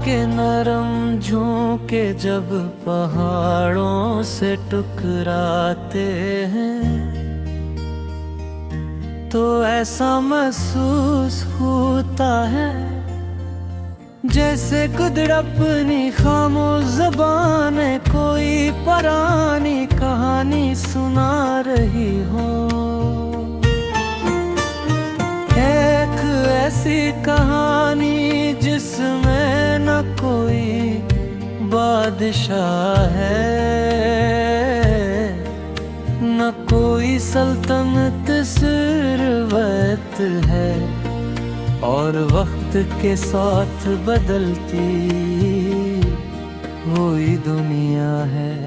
के नरम झोंके जब पहाड़ों से टकराते हैं तो ऐसा महसूस होता है जैसे कुदरत अपनी खामोश ज़बान कोई पुरानी कहानी सुना रही हो। एक ऐसी कहानी जिसमें न कोई बादशाह है, न कोई सल्तनत सिर्वत है, और वक्त के साथ बदलती हुई दुनिया है।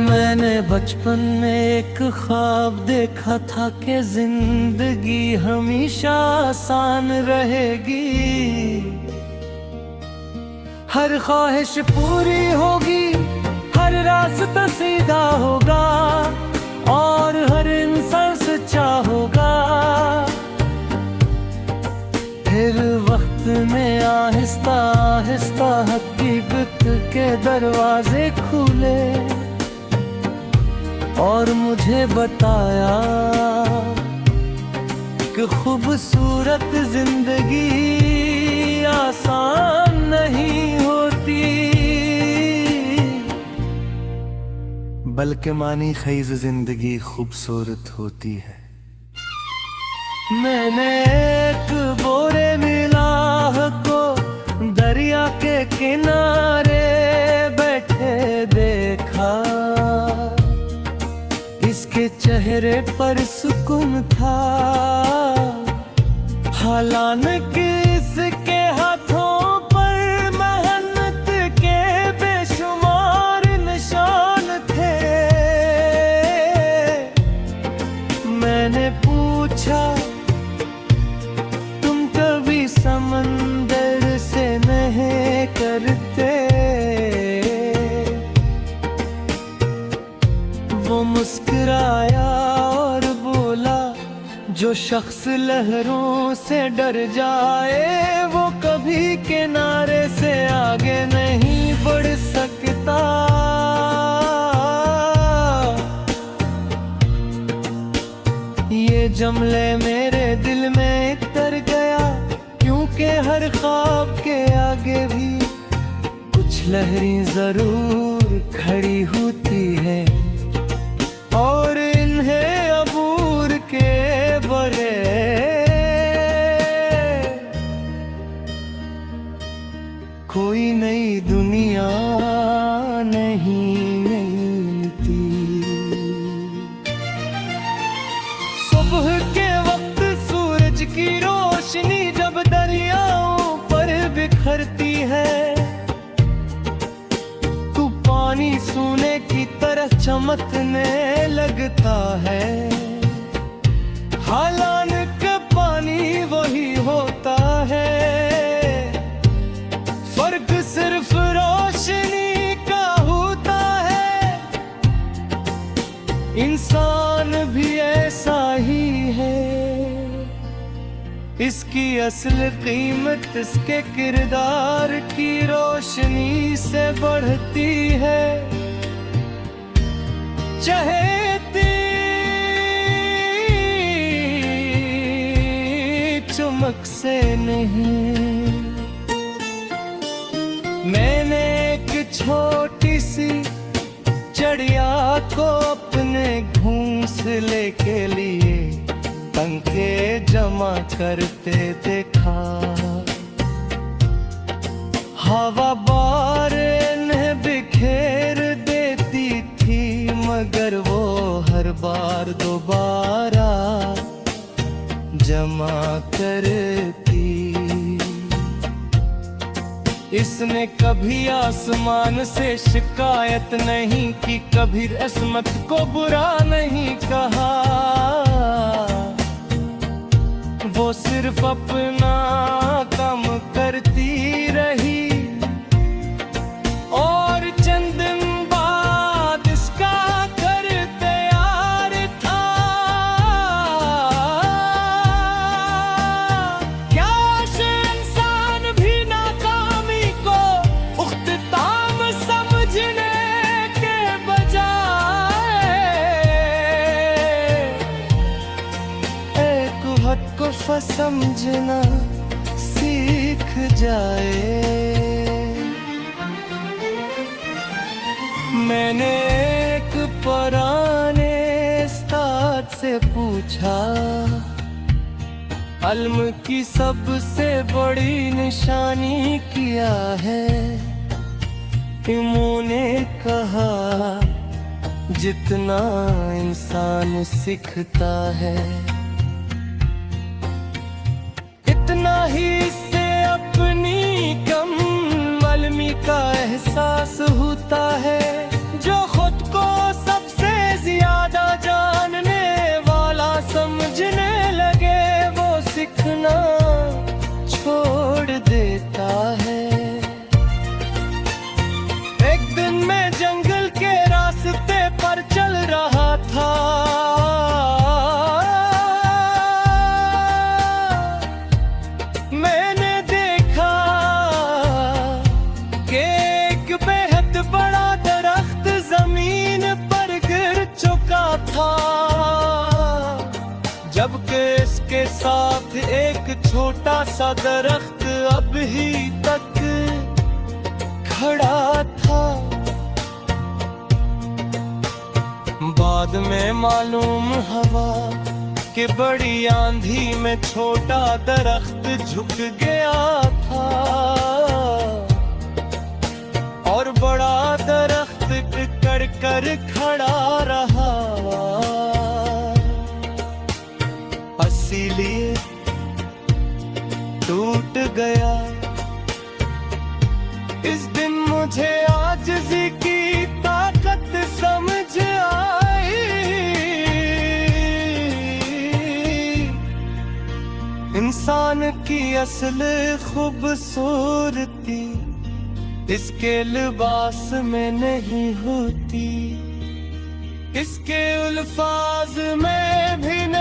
मैंने बचपन में एक ख्वाब देखा था कि जिंदगी हमेशा आसान रहेगी, हर ख्वाहिश पूरी होगी, हर रास्ता सीधा होगा और हर इंसान सच्चा होगा। फिर वक्त में आहिस्ता आहिस्ता हकीकत के दरवाजे खुले और मुझे बताया कि खूबसूरत जिंदगी आसान नहीं होती, बल्कि मानी खैज जिंदगी खूबसूरत होती है। मैंने एक बोरे मिलाह को दरिया के किनारे बैठे देखा, इसके चेहरे पर सुकून था, हालांकि इसके हाथों पर मेहनत के बेशुमार निशान थे। मैंने पूछा, तुम कभी समंदर से नहीं करते? वो मुस्कुराया और बोला, जो शख्स लहरों से डर जाए वो कभी किनारे से आगे नहीं बढ़ सकता। ये जुमले मेरे दिल में उतर गया, क्योंकि हर ख्वाब के आगे भी कुछ लहरें जरूर खड़ी होती है, और इन्हें अबूर के बगैर कोई नई दुनिया नहीं मिलती। सुबह के वक्त सूरज की रोशनी जब दरियाओं पर बिखरती है, पानी सोने की तरह चमकने लगता है, हालांकि पानी वही होता है, फर्क सिर्फ रोशनी का होता है। इंसान भी ऐसा ही है, इसकी असल कीमत इसके किरदार की रोशनी से बढ़ती है, चहेती चमक से नहीं। मैंने एक छोटी सी चिड़िया को अपने घोंसले के लिए पंखे जमा करते देखा, हवा बार इन्हें बिखेर देती थी, मगर वो हर बार दोबारा जमा करती। इसने कभी आसमान से शिकायत नहीं की, कभी किस्मत को बुरा नहीं कहा, वो सिर्फ अपना काम करती को समझना सीख जाए। मैंने एक पुराने उस्ताद से पूछा, इल्म की सबसे बड़ी निशानी क्या है? उन्होंने कहा, जितना इंसान सीखता है इतना ही इससे अपनी कम-अलमी का एहसास होता है। जो खुद को सबसे ज्यादा जानने वाला समझने लगे, वो सीखना छोड़ देता है। एक दिन मैं जंगल के रास्ते पर चल रहा था, मैंने देखा कि एक बेहद बड़ा दरख्त जमीन पर गिर चुका था, जबकि इसके साथ एक छोटा सा दरख्त अभी तक खड़ा था। बाद में मालूम हुआ कि बड़ी आंधी में छोटा दरख्त झुक गया था और बड़ा दरख्त कर कर खड़ा रहा। इसीलिए टूट गया। इस दिन मुझे आजिज़ी की ताकत समझ आई। इंसान की असल खूबसूरती इसके लिबास में नहीं होती, इसके अल्फाज में भी नहीं।